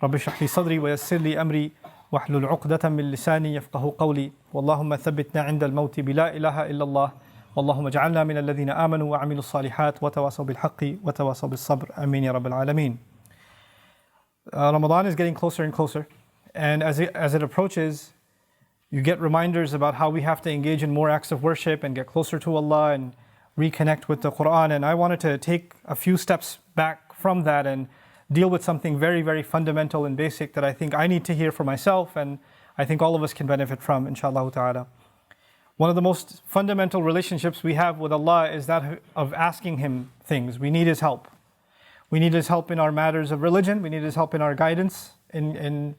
رب اشرح لي صدري ويسر لي أمري واحلل عقدة من لساني يفقه قولي اللهم ثبتنا عند الموت بلا إله إلا الله اللهم اجعلنا من الذين آمنوا وعملوا الصالحات وتواصوا بالحق وتواصوا بالصبر آمين يا رب العالمين. Ramadan is getting closer and closer, and as it approaches, you get reminders about how we have to engage in more acts of worship and get closer to Allah and reconnect with the Quran. And I wanted to take a few steps back from that and deal with something very, very fundamental and basic that I think I need to hear for myself, and I think all of us can benefit from, inshallah ta'ala. One of the most fundamental relationships we have with Allah is that of asking Him things. We need His help. We need His help in our matters of religion. We need His help in our guidance, in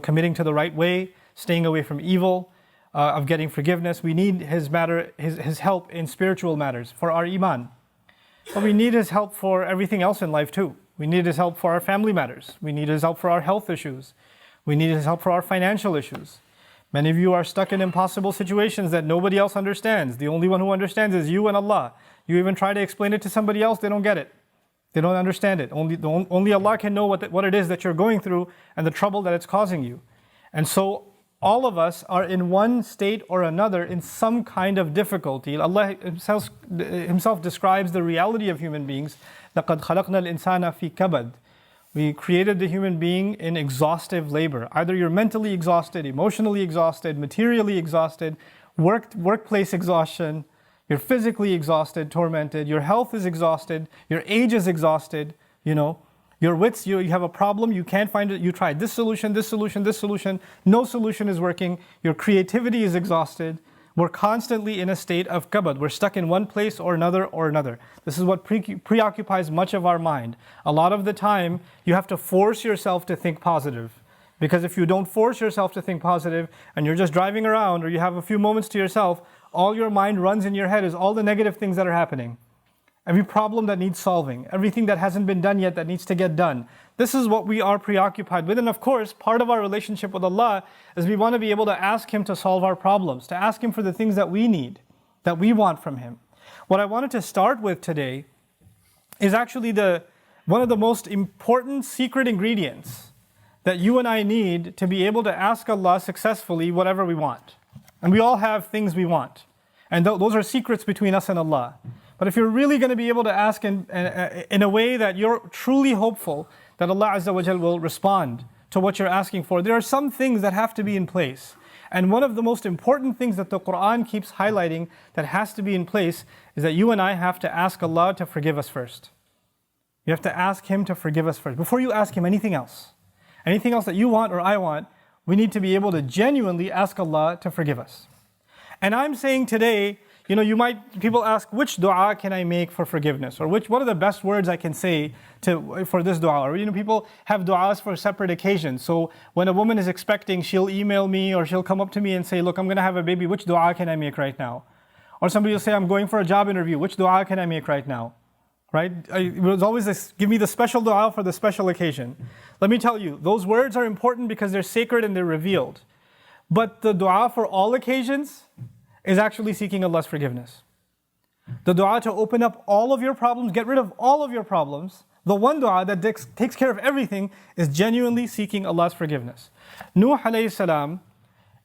committing to the right way, staying away from evil, of getting forgiveness. We need His help in spiritual matters for our iman. But we need His help for everything else in life too. We need His help for our family matters. We need His help for our health issues. We need His help for our financial issues. Many of you are stuck in impossible situations that nobody else understands. The only one who understands is you and Allah. You even try to explain it to somebody else, they don't get it. They don't understand it. Only Allah can know what it is that you're going through and the trouble that it's causing you. And so all of us are in one state or another in some kind of difficulty. Allah Himself describes the reality of human beings. لَقَدْ خَلَقْنَا الْإِنسَانَ فِي كَبَدٍ. We created the human being in exhaustive labor. Either you're mentally exhausted, emotionally exhausted, materially exhausted, workplace exhaustion, you're physically exhausted, tormented, your health is exhausted, your age is exhausted, your wits, you have a problem, you can't find it, you tried this solution, no solution is working, your creativity is exhausted. We're constantly in a state of kabad. We're stuck in one place or another. This is what preoccupies much of our mind. A lot of the time, you have to force yourself to think positive. Because if you don't force yourself to think positive, and you're just driving around, or you have a few moments to yourself, all your mind runs in your head is all the negative things that are happening. Every problem that needs solving, everything that hasn't been done yet that needs to get done. This is what we are preoccupied with. And of course, part of our relationship with Allah is we want to be able to ask Him to solve our problems, to ask Him for the things that we need, that we want from Him. What I wanted to start with today is actually one of the most important secret ingredients that you and I need to be able to ask Allah successfully whatever we want. And we all have things we want. And those are secrets between us and Allah. But if you're really going to be able to ask in a way that you're truly hopeful that Allah Azza wa Jal will respond to what you're asking for, there are some things that have to be in place. And one of the most important things that the Quran keeps highlighting that has to be in place is that you and I have to ask Allah to forgive us first. You have to ask Him to forgive us first. Before you ask Him anything else that you want or I want, we need to be able to genuinely ask Allah to forgive us. And I'm saying today, people ask, which dua can I make for forgiveness? Or what are the best words I can say for this dua? Or people have duas for separate occasions. So when a woman is expecting, she'll email me or she'll come up to me and say, look, I'm going to have a baby, which dua can I make right now? Or somebody will say, I'm going for a job interview, which dua can I make right now? Right? It was always this, give me the special dua for the special occasion. Let me tell you, those words are important because they're sacred and they're revealed. But the dua for all occasions is actually seeking Allah's forgiveness. The dua to open up all of your problems, get rid of all of your problems, the one dua that takes care of everything is genuinely seeking Allah's forgiveness. Nuh alayhi salam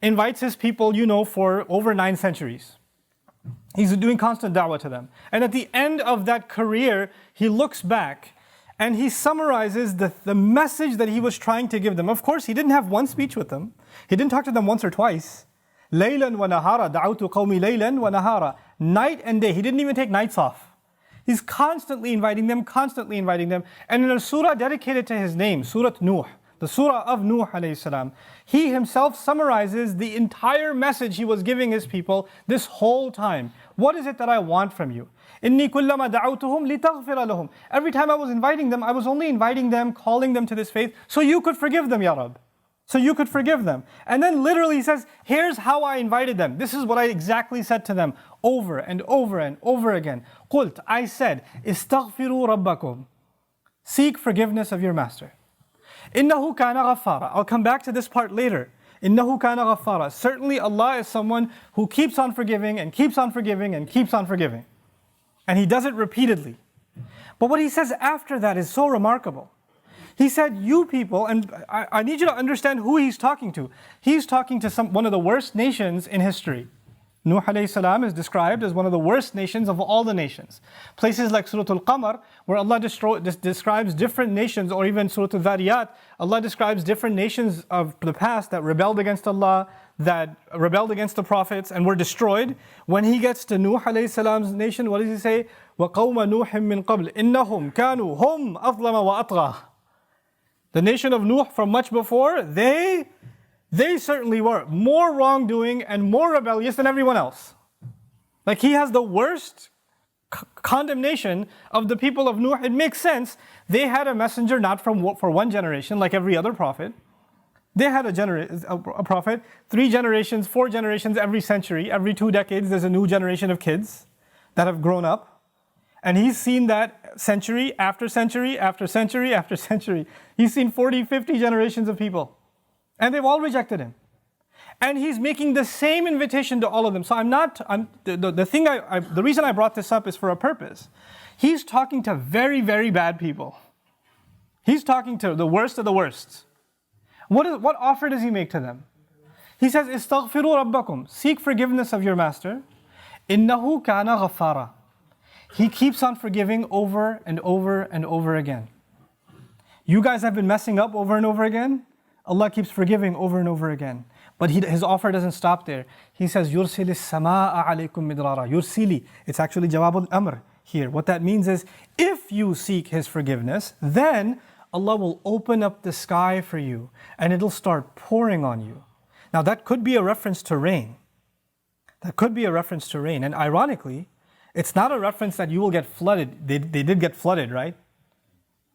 invites his people, for over 9 centuries. He's doing constant da'wah to them. And at the end of that career, he looks back and he summarizes the message that he was trying to give them. Of course, he didn't have one speech with them. He didn't talk to them once or twice. Laylan wa nahara, da'awtu qawmi laylan wa nahara. Night and day. He didn't even take nights off. He's constantly inviting them. And in a surah dedicated to his name, Surah Nuh, the surah of Nuh alayhi salam, he himself summarizes the entire message he was giving his people this whole time. What is it that I want from you? إِنِّي كُلَّمَا دَعَوْتُهُمْ لِتَغْفِرَ لَهُمْ. Every time I was inviting them, I was only inviting them, calling them to this faith, so you could forgive them, Ya Rabb. So you could forgive them. And then literally he says, here's how I invited them. This is what I exactly said to them over and over and over again. قُلْت, I said, استغفروا ربكم. Seek forgiveness of your master. إِنَّهُ كَانَ غَفَّارًا. I'll come back to this part later. إِنَّهُ كَانَ غَفَّارًا. Certainly Allah is someone who keeps on forgiving and keeps on forgiving and keeps on forgiving. And He does it repeatedly. But what He says after that is so remarkable. He said, you people, and I need you to understand who he's talking to. He's talking to one of the worst nations in history. Nuh alayhi salam is described as one of the worst nations of all the nations. Places like Surah Al-Qamar, where Allah describes different nations, or even Surah Al-Dhariyat, Allah describes different nations of the past that rebelled against Allah, that rebelled against the prophets and were destroyed. When he gets to Nuh alayhi salam's nation, what does he say? وَقَوْمَ نُوحٍ مِّن قَبْلِ إِنَّهُمْ كَانُوا هُمْ أَظْلَمَ وَأَطْغَى. The nation of Nuh from much before, they certainly were more wrongdoing and more rebellious than everyone else. Like, he has the worst condemnation of the people of Nuh. It makes sense. They had a messenger not for one generation like every other prophet. They had a prophet, 3 generations, 4 generations every century. Every 2 decades there's a new generation of kids that have grown up. And he's seen that century after century after century after century. He's seen 40, 50 generations of people. And they've all rejected him. And he's making the same invitation to all of them. So the reason I brought this up is for a purpose. He's talking to very, very bad people. He's talking to the worst of the worst. What offer does he make to them? He says, "Istaghfiru rabbakum." Seek forgiveness of your master. Innahu kana ghaffara. He keeps on forgiving over and over and over again. You guys have been messing up over and over again. Allah keeps forgiving over and over again. But his offer doesn't stop there. He says, يُرْسِلِ السَّمَاءَ عَلَيْكُمْ مِدْرَارًا. Yursili. It's actually Jawab al-Amr here. What that means is, if you seek His forgiveness, then Allah will open up the sky for you and it'll start pouring on you. Now that could be a reference to rain. That could be a reference to rain. And ironically, it's not a reference that you will get flooded. They did get flooded, right?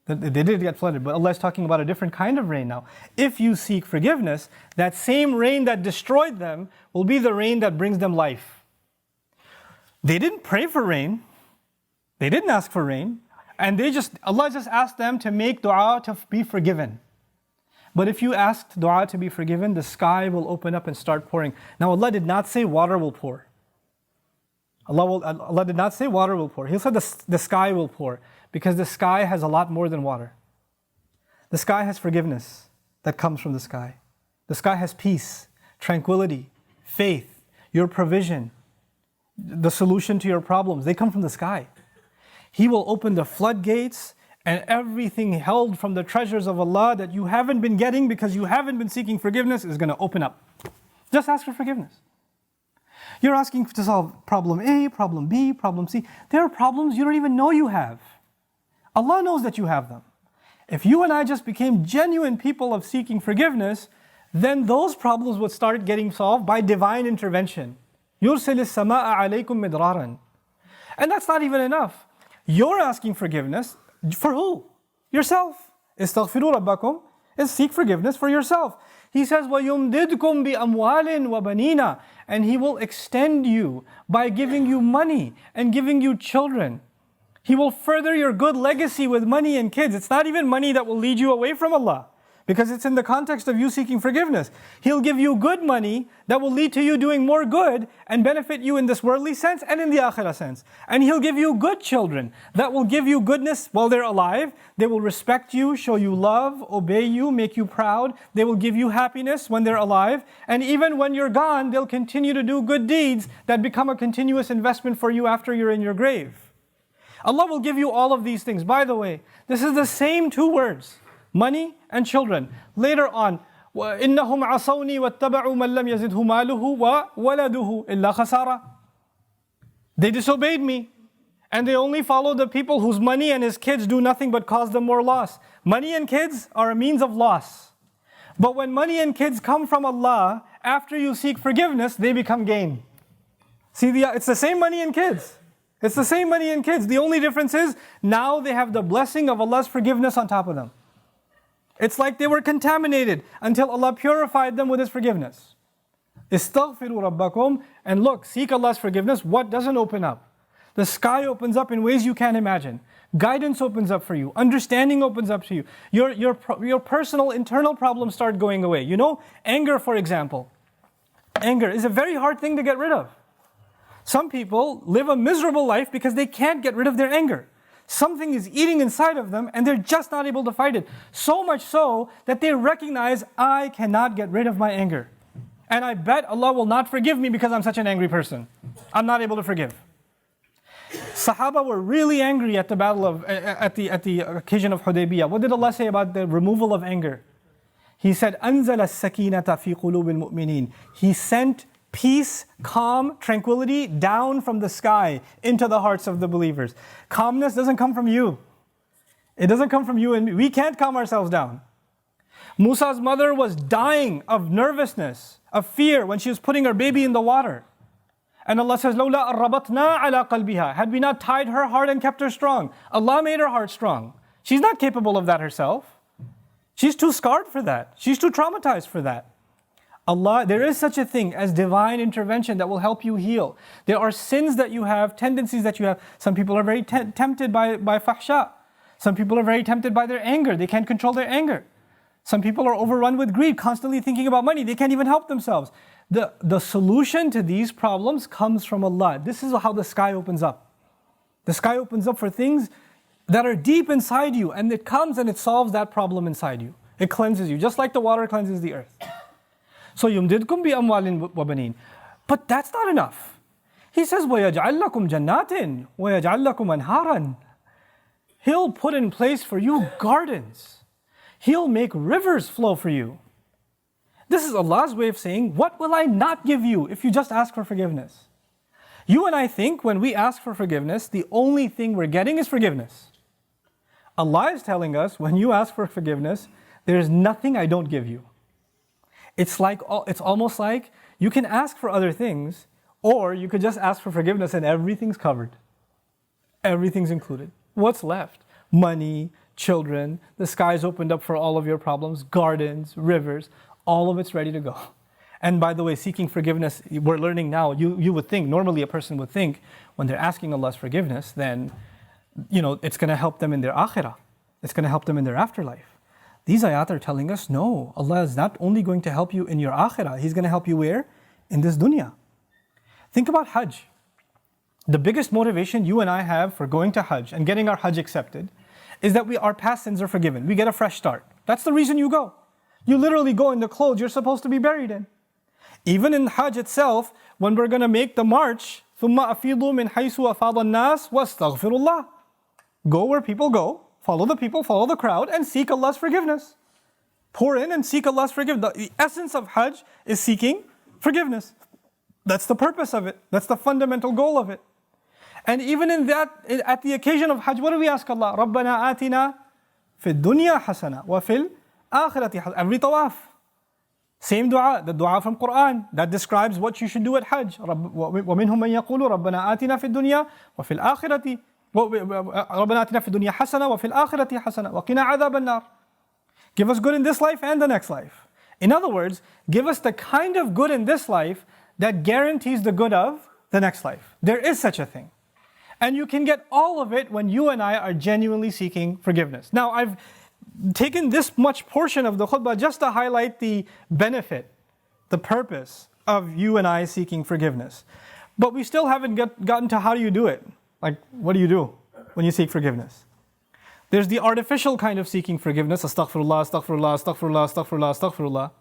They did get flooded, but Allah is talking about a different kind of rain now. If you seek forgiveness, that same rain that destroyed them will be the rain that brings them life. They didn't pray for rain. They didn't ask for rain. And Allah just asked them to make dua to be forgiven. But if you asked dua to be forgiven, the sky will open up and start pouring. Now Allah did not say water will pour. Allah did not say water will pour. He said the sky will pour. Because the sky has a lot more than water. The sky has forgiveness that comes from the sky. The sky has peace, tranquility, faith, your provision, the solution to your problems. They come from the sky. He will open the floodgates, and everything held from the treasures of Allah that you haven't been getting because you haven't been seeking forgiveness is going to open up. Just ask for forgiveness. You're asking to solve problem A, problem B, problem C. There are problems you don't even know you have. Allah knows that you have them. If you and I just became genuine people of seeking forgiveness, then those problems would start getting solved by divine intervention. يُرْسِلِ السَّمَاءَ عَلَيْكُمْ مِدْرَارًا. And that's not even enough. You're asking forgiveness for who? Yourself. إِسْتَغْفِرُوا رَبَّكُمْ is seek forgiveness for yourself. He says, وَيُمْدِدْكُمْ بِأَمْوَالٍ وَبَنِينَ. And He will extend you by giving you money and giving you children. He will further your good legacy with money and kids. It's not even money that will lead you away from Allah, because it's in the context of you seeking forgiveness. He'll give you good money that will lead to you doing more good and benefit you in this worldly sense and in the akhirah sense. And He'll give you good children that will give you goodness while they're alive. They will respect you, show you love, obey you, make you proud. They will give you happiness when they're alive. And even when you're gone, they'll continue to do good deeds that become a continuous investment for you after you're in your grave. Allah will give you all of these things. By the way, this is the same 2 words, money and children. Later on, وَإِنَّهُمْ عَصَوْنِي وَاتَّبَعُوا مَنْ لَمْ يَزِدْهُ مَالُهُ وَوَلَدُهُ إِلَّا خَسَارًا. They disobeyed me, and they only follow the people whose money and his kids do nothing but cause them more loss. Money and kids are a means of loss. But when money and kids come from Allah, after you seek forgiveness, they become gain. See, it's the same money and kids. It's the same money and kids. The only difference is now they have the blessing of Allah's forgiveness on top of them. It's like they were contaminated until Allah purified them with His forgiveness. Istaghfiru rabbakum. And look, seek Allah's forgiveness. What doesn't open up? The sky opens up in ways you can't imagine. Guidance opens up for you. Understanding opens up to you. Your personal internal problems start going away. You know, anger, for example. Anger is a very hard thing to get rid of. Some people live a miserable life because they can't get rid of their anger. Something is eating inside of them and they're just not able to fight it. So much so that they recognize, I cannot get rid of my anger. And I bet Allah will not forgive me because I'm such an angry person. I'm not able to forgive. Sahaba were really angry at the occasion of Hudaybiyah. What did Allah say about the removal of anger? He said, أَنزَلَ السَّكِينَةَ فِي قُلُوبِ الْمُؤْمِنِينَ. He sent peace, calm, tranquility down from the sky into the hearts of the believers. Calmness doesn't come from you. It doesn't come from you and me. We can't calm ourselves down. Musa's mother was dying of nervousness, of fear when she was putting her baby in the water. And Allah says, لَوْلَا أَرَّبَطْنَا عَلَىٰ قَلْبِهَا. Had we not tied her heart and kept her strong. Allah made her heart strong. She's not capable of that herself. She's too scarred for that. She's too traumatized for that. Allah, there is such a thing as divine intervention that will help you heal. There are sins that you have, tendencies that you have. Some people are very tempted by fahsha. Some people are very tempted by their anger. They can't control their anger. Some people are overrun with greed, constantly thinking about money. They can't even help themselves. The solution to these problems comes from Allah. This is how the sky opens up. The sky opens up for things that are deep inside you, and it comes and it solves that problem inside you. It cleanses you, just like the water cleanses the earth. So يُمْدِدْكُمْ بِأَمْوَالٍ وَبَنِينَ. But that's not enough. He says, وَيَجْعَلْ لَكُمْ جَنَّاتٍ وَيَجْعَلْ لَكُمْ أَنْهَارًا. He'll put in place for you gardens. He'll make rivers flow for you. This is Allah's way of saying, what will I not give you if you just ask for forgiveness? You and I think when we ask for forgiveness, the only thing we're getting is forgiveness. Allah is telling us, when you ask for forgiveness, there is nothing I don't give you. It's almost like you can ask for other things, or you could just ask for forgiveness and everything's covered. Everything's included. What's left? Money, children, the sky's opened up for all of your problems, gardens, rivers, all of it's ready to go. And by the way, seeking forgiveness, we're learning now, you would think, normally a person would think, when they're asking Allah's forgiveness, then, it's going to help them in their akhirah. It's going to help them in their afterlife. These ayat are telling us, no, Allah is not only going to help you in your akhirah, He's going to help you where? In this dunya. Think about Hajj. The biggest motivation you and I have for going to Hajj and getting our Hajj accepted is that our past sins are forgiven. We get a fresh start. That's the reason you go. You literally go in the clothes you're supposed to be buried in. Even in Hajj itself, when we're going to make the march, ثُمَّ أَفِيضُوا مِنْ حَيْثُ أَفَاضَ النَّاسِ وَاسْتَغْفِرُوا اللَّهِ. Go where people go, follow the people, follow the crowd, and seek Allah's forgiveness. Pour in and seek Allah's forgiveness. The essence of Hajj is seeking forgiveness. That's the purpose of it. That's the fundamental goal of it. And even in that, at the occasion of Hajj, what do we ask Allah? رَبَّنَا آتِنَا فِي الدُّنْيَا حَسَنَةً وَفِي الْآخِرَةِ حَسَنَةً. Every tawaf. Same dua, the dua from Quran that describes what you should do at Hajj. وَمِنْهُمْ مَنْ يَقُولُ رَبَّنَا آتِنَا فِي الدُّنْيا وَفِي الْآخِرَةِ رَبَّنَا آتِنَا فِي الدُّنْيَا حَسَنَةً وَفِي الْآخِرَةِ حَسَنَةً وَقِنَا عَذَابَ النَّارِ. Give us good in this life and the next life. In other words, give us the kind of good in this life that guarantees the good of the next life. There is such a thing. And you can get all of it when you and I are genuinely seeking forgiveness. Now, I've taken this much portion of the khutbah just to highlight the benefit, the purpose of you and I seeking forgiveness. But we still haven't gotten to how do you do it? Like, what do you do when you seek forgiveness? There's the artificial kind of seeking forgiveness, astaghfirullah, astaghfirullah, astaghfirullah, astaghfirullah, astaghfirullah,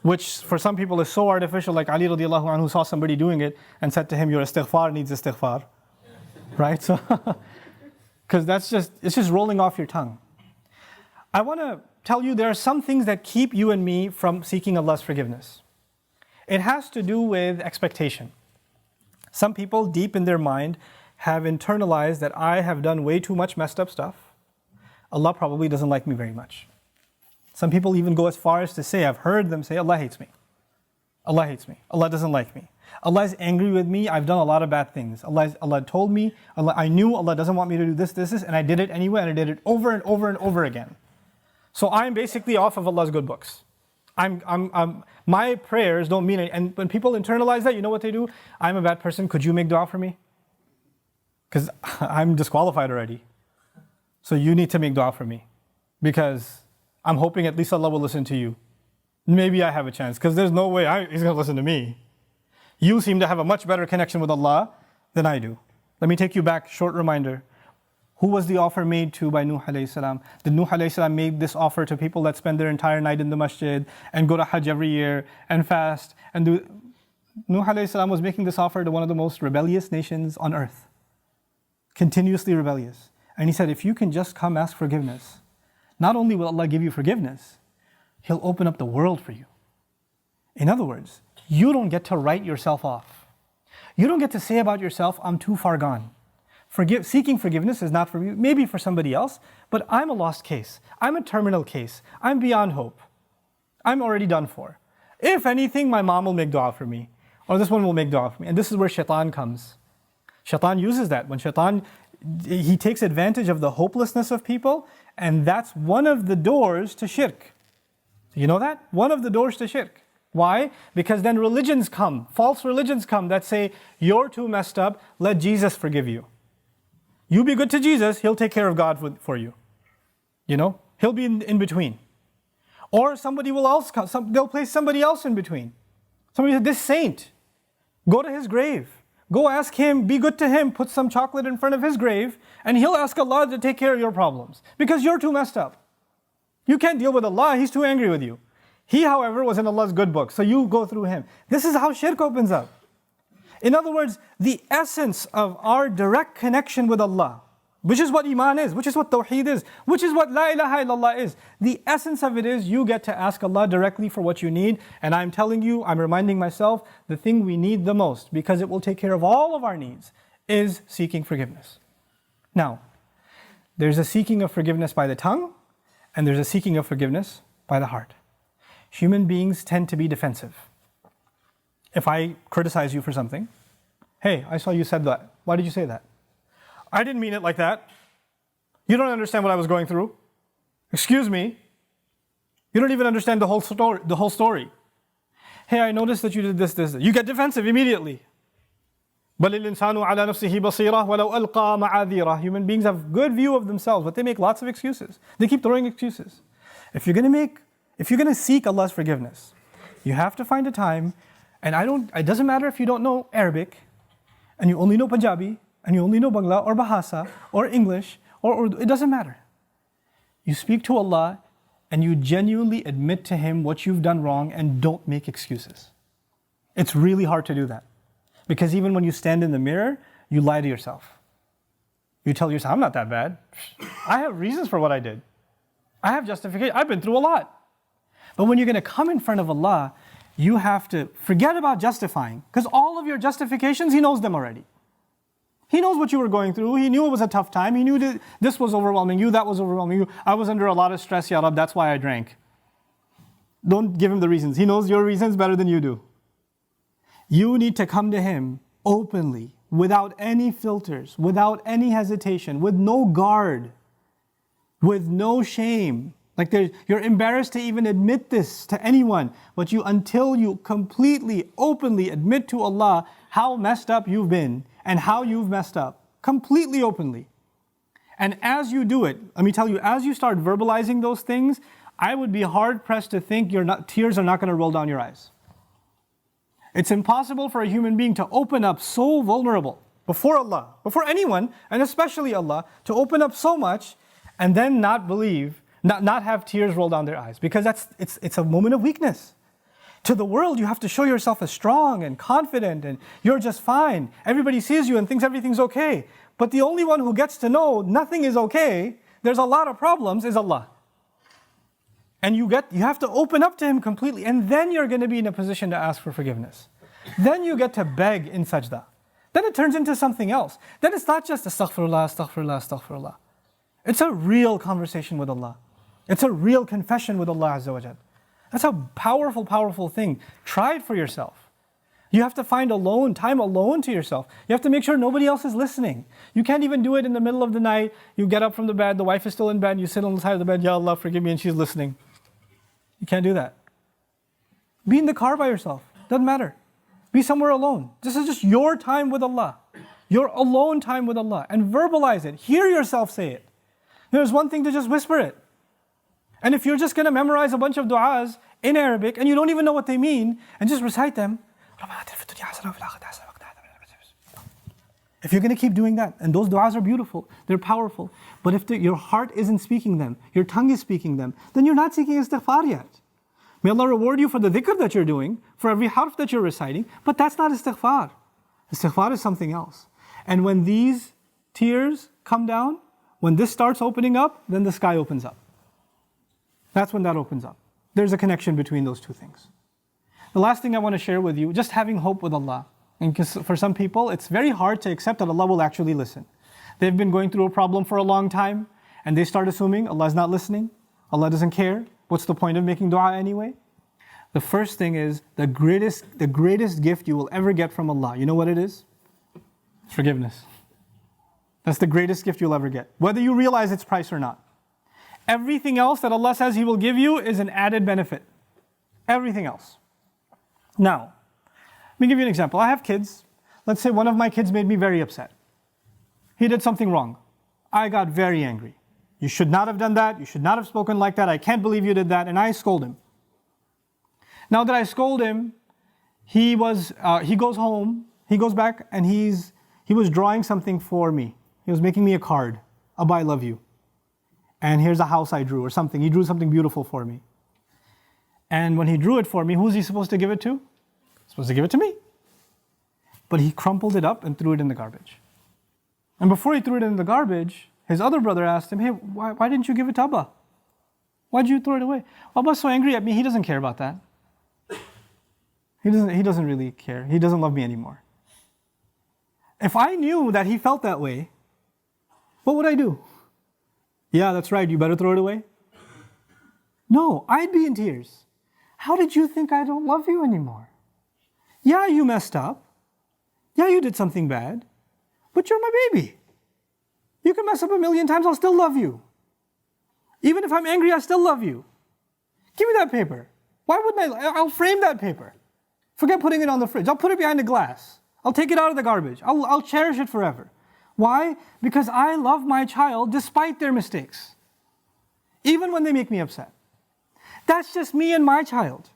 which for some people is so artificial, like Ali radiallahu anhu saw somebody doing it and said to him, your istighfar needs istighfar. Right? So, because it's just rolling off your tongue. I want to tell you there are some things that keep you and me from seeking Allah's forgiveness. It has to do with expectation. Some people deep in their mind have internalized that I have done way too much messed up stuff. Allah probably doesn't like me very much. Some people even go as far as to say, I've heard them say, Allah hates me. Allah hates me. Allah doesn't like me. Allah is angry with me. I've done a lot of bad things. Allah told me, I knew Allah doesn't want me to do this, and I did it anyway, and I did it over and over and over again. So I'm basically off of Allah's good books. My prayers don't mean it. And when people internalize that, you know what they do? I'm a bad person. Could you make dua for me? Because I'm disqualified already. So you need to make dua for me. Because I'm hoping at least Allah will listen to you. Maybe I have a chance. Because there's no way He's going to listen to me. You seem to have a much better connection with Allah than I do. Let me take you back, short reminder. Who was the offer made to by Nuh alayhi salam? Did Nuh alayhi salam make this offer to people that spend their entire night in the masjid and go to Hajj every year and fast and do? Nuh alayhi salam was making this offer to one of the most rebellious nations on earth. Continuously rebellious. And he said, if you can just come ask forgiveness, not only will Allah give you forgiveness, He'll open up the world for you. In other words, you don't get to write yourself off. You don't get to say about yourself, I'm too far gone. Seeking forgiveness is not for you, maybe for somebody else, but I'm a lost case. I'm a terminal case. I'm beyond hope. I'm already done for. If anything, my mom will make dua for me, or this one will make dua for me. And this is where shaitan comes. Shaitan uses that. When shaitan, he takes advantage of the hopelessness of people, and that's one of the doors to shirk. You know that? One of the doors to shirk. Why? Because then religions come, false religions come that say, you're too messed up, let Jesus forgive you. You be good to Jesus, He'll take care of God for you. You know, He'll be in between. Or somebody will else come, they'll place somebody else in between. Somebody said, this saint, go to his grave. Go ask him, be good to him, put some chocolate in front of his grave, and he'll ask Allah to take care of your problems. Because you're too messed up. You can't deal with Allah, He's too angry with you. He, however, was in Allah's good book, so you go through him. This is how shirk opens up. In other words, the essence of our direct connection with Allah, which is what Iman is, which is what Tawheed is, which is what La ilaha illallah is. The essence of it is you get to ask Allah directly for what you need. And I'm telling you, I'm reminding myself, the thing we need the most, because it will take care of all of our needs, is seeking forgiveness. Now, there's a seeking of forgiveness by the tongue, and there's a seeking of forgiveness by the heart. Human beings tend to be defensive. If I criticize you for something, hey, I saw you said that. Why did you say that? I didn't mean it like that. You don't understand what I was going through. Excuse me. You don't even understand the whole story. Hey, I noticed that you did this. You get defensive immediately. بَلِ الْإِنسَانُ عَلَى نَفْسِهِ بَصِيرَةٌ وَلَوْ أَلْقَى مَعَاذِيرَهُ. Human beings have good view of themselves, but they make lots of excuses. They keep throwing excuses. If you're going to seek Allah's forgiveness, you have to find a time. And it doesn't matter if you don't know Arabic, and you only know Punjabi, and you only know Bangla, or Bahasa, or English, or it doesn't matter. You speak to Allah, and you genuinely admit to Him what you've done wrong, and don't make excuses. It's really hard to do that. Because even when you stand in the mirror, you lie to yourself. You tell yourself, I'm not that bad. I have reasons for what I did. I have justification. I've been through a lot. But when you're going to come in front of Allah, you have to forget about justifying, because all of your justifications, He knows them already. He knows what you were going through. He knew it was a tough time. He knew that this was overwhelming you, that was overwhelming you. I was under a lot of stress, Ya Rab, that's why I drank. Don't give Him the reasons. He knows your reasons better than you do. You need to come to Him openly, without any filters, without any hesitation, with no guard, with no shame. Like you're embarrassed to even admit this to anyone, but until you completely, openly admit to Allah how messed up you've been and how you've messed up, completely openly. And as you do it, let me tell you, as you start verbalizing those things, I would be hard pressed to think tears are not going to roll down your eyes. It's impossible for a human being to open up so vulnerable before Allah, before anyone, and especially Allah, to open up so much and then not believe, not have tears roll down their eyes, because it's a moment of weakness. To the world, you have to show yourself as strong and confident and you're just fine. Everybody sees you and thinks everything's okay. But the only one who gets to know nothing is okay, there's a lot of problems, is Allah. And you have to open up to Him completely, and then you're going to be in a position to ask for forgiveness. Then you get to beg in sajda. Then it turns into something else. Then it's not just astaghfirullah, astaghfirullah, astaghfirullah. It's a real conversation with Allah. It's a real confession with Allah Azza wa Jal. That's a powerful, powerful thing. Try it for yourself. You have to find time alone to yourself. You have to make sure nobody else is listening. You can't even do it in the middle of the night. You get up from the bed, the wife is still in bed, you sit on the side of the bed, Ya Allah, forgive me, and she's listening. You can't do that. Be in the car by yourself. Doesn't matter. Be somewhere alone. This is just your time with Allah. Your alone time with Allah. And verbalize it. Hear yourself say it. There's one thing to just whisper it. And if you're just going to memorize a bunch of du'as in Arabic and you don't even know what they mean, and just recite them, If you're going to keep doing that, and those du'as are beautiful, they're powerful, but if your heart isn't speaking them, your tongue is speaking them, then you're not seeking istighfar yet. May Allah reward you for the dhikr that you're doing, for every harf that you're reciting, but that's not istighfar. Istighfar is something else. And when these tears come down, when this starts opening up, then the sky opens up. That's when that opens up. There's a connection between those two things. The last thing I want to share with you, just having hope with Allah. And for some people, it's very hard to accept that Allah will actually listen. They've been going through a problem for a long time, and they start assuming Allah is not listening, Allah doesn't care. What's the point of making dua anyway? The first thing is, the greatest gift you will ever get from Allah. You know what it is? It's forgiveness. That's the greatest gift you'll ever get, whether you realize its price or not. Everything else that Allah says He will give you is an added benefit. Everything else. Now, let me give you an example. I have kids. Let's say one of my kids made me very upset. He did something wrong. I got very angry. You should not have done that. You should not have spoken like that. I can't believe you did that. And I scold him. Now that I scold him, he goes home, he goes back, and he was drawing something for me. He was making me a card. Abba, I love you. And here's a house I drew or something. He drew something beautiful for me. And when he drew it for me, who's he supposed to give it to? He's supposed to give it to me. But he crumpled it up and threw it in the garbage. And before he threw it in the garbage, his other brother asked him, hey, why didn't you give it to Abba? Why did you throw it away? Abba's so angry at me, he doesn't care about that. He doesn't really care. He doesn't love me anymore. If I knew that he felt that way, what would I do? Yeah, that's right, you better throw it away. No, I'd be in tears. How did you think I don't love you anymore? Yeah, you messed up. Yeah, you did something bad. But you're my baby. You can mess up 1,000,000 times, I'll still love you. Even if I'm angry, I still love you. Give me that paper. Why wouldn't I? I'll frame that paper. Forget putting it on the fridge. I'll put it behind the glass. I'll take it out of the garbage. I'll cherish it forever. Why? Because I love my child despite their mistakes. Even when they make me upset. That's just me and my child.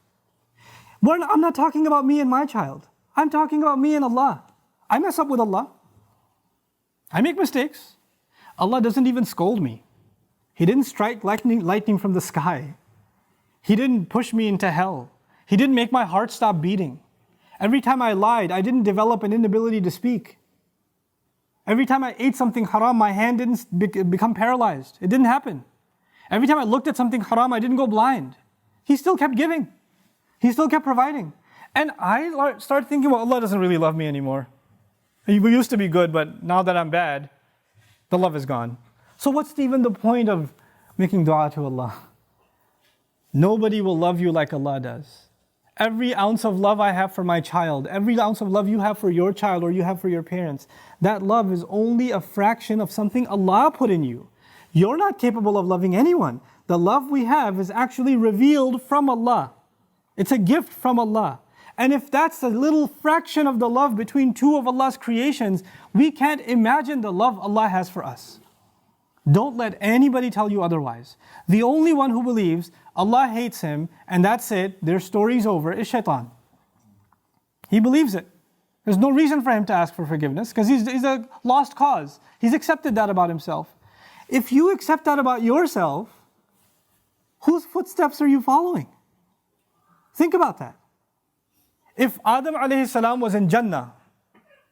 I'm not talking about me and my child. I'm talking about me and Allah. I mess up with Allah. I make mistakes. Allah doesn't even scold me. He didn't strike lightning from the sky. He didn't push me into hell. He didn't make my heart stop beating. Every time I lied, I didn't develop an inability to speak. Every time I ate something haram, my hand didn't become paralyzed. It didn't happen. Every time I looked at something haram, I didn't go blind. He still kept giving. He still kept providing. And I started thinking, well, Allah doesn't really love me anymore. We used to be good, but now that I'm bad, the love is gone. So what's even the point of making dua to Allah? Nobody will love you like Allah does. Every ounce of love I have for my child, every ounce of love you have for your child or you have for your parents, that love is only a fraction of something Allah put in you. You're not capable of loving anyone. The love we have is actually revealed from Allah. It's a gift from Allah. And if that's a little fraction of the love between two of Allah's creations, we can't imagine the love Allah has for us. Don't let anybody tell you otherwise. The only one who believes Allah hates him and that's it, their story's over, is shaitan. He believes it. There's no reason for him to ask for forgiveness because he's a lost cause. He's accepted that about himself. If you accept that about yourself, whose footsteps are you following? Think about that. If Adam alayhi salam was in Jannah,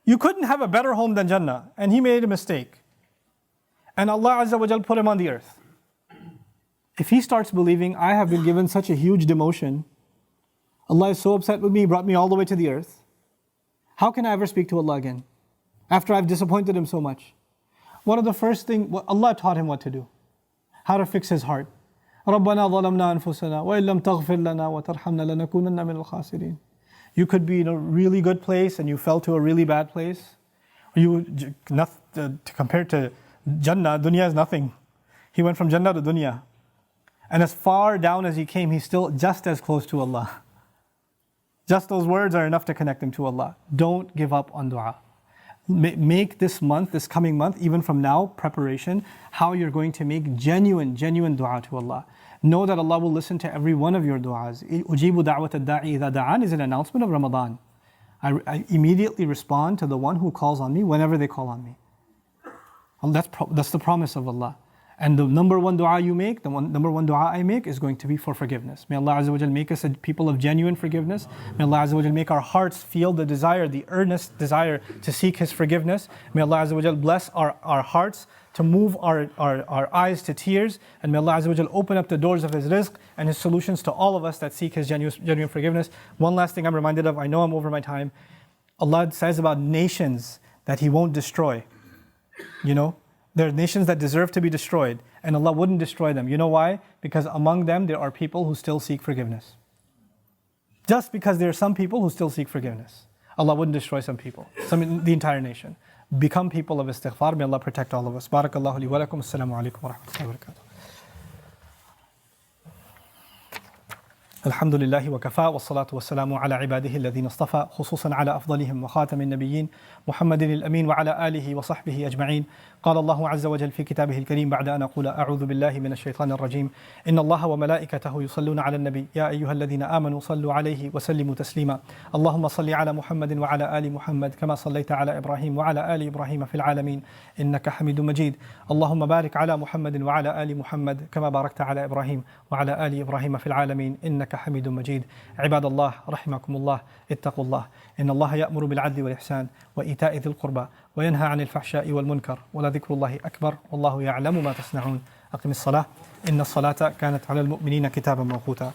you couldn't have a better home than Jannah, and he made a mistake. And Allah Azza wa Jal put him on the earth. If he starts believing, I have been given such a huge demotion, Allah is so upset with me, He brought me all the way to the earth, how can I ever speak to Allah again? After I've disappointed Him so much. One of the first things, Allah taught him what to do. How to fix his heart. رَبَّنَا ظَلَمْنَا أَنفُسَنَا وَإِن لَمْ تَغْفِرْ لَنَا وَتَرْحَمْنَا لَنَكُونَنَّ مِنَ الْخَاسِرِينَ. You could be in a really good place and you fell to a really bad place. Compared to Jannah, dunya is nothing. He went from Jannah to dunya. And as far down as he came, he's still just as close to Allah. Just those words are enough to connect him to Allah. Don't give up on dua. Make this month, this coming month, even from now, preparation, how you're going to make genuine dua to Allah. Know that Allah will listen to every one of your du'as. Ujibu da'wat ad-da'i idha da'an is an announcement of Ramadan. I immediately respond to the one who calls on me whenever they call on me. And that's the promise of Allah. And the number one dua you make, number one dua I make is going to be for forgiveness. May Allah Azza wa Jal make us a people of genuine forgiveness. May Allah Azza wa Jal make our hearts feel the desire, the earnest desire to seek His forgiveness. May Allah Azza wa Jal bless our hearts to move our eyes to tears. And may Allah Azza wa Jal open up the doors of His rizq and His solutions to all of us that seek His genuine forgiveness. One last thing I'm reminded of, I know I'm over my time. Allah says about nations that He won't destroy. You know, there are nations that deserve to be destroyed, and Allah wouldn't destroy them. You know why? Because among them there are people who still seek forgiveness. Just because there are some people who still seek forgiveness, Allah wouldn't destroy some people, the entire nation. Become people of istighfar. May Allah protect all of us. Barakallahu li wa lakum. Assalamu alaikum wa rahmatullahi wa barakatuh. الحمد لله وكفى والصلاة والسلام على عباده الذين اصطفى خصوصا على أفضلهم وخاتم النبيين محمد الأمين وعلى آله وصحبه أجمعين. قال الله عز وجل في كتابه الكريم بعد أن أقول أعوذ بالله من الشيطان الرجيم إن الله وملائكته يصلون على النبي يا أيها الذين آمنوا صلوا عليه وسلموا تسليما اللهم صل على محمد وعلى آل محمد كما صليت على إبراهيم وعلى آل إبراهيم في العالمين إنك حميد مجيد اللهم بارك على محمد وعلى آل محمد كما باركت على إبراهيم وعلى آل إبراهيم في العالمين إنك حميد مجيد. عباد الله رحمكم الله اتقوا الله إن الله يأمر بالعدل والإحسان وإيتاء ذي القربى وينهى عن الفحشاء والمنكر ولذكر الله أكبر والله يعلم ما تصنعون. أقم الصلاة إن الصلاة كانت على المؤمنين كتابا موقوتا.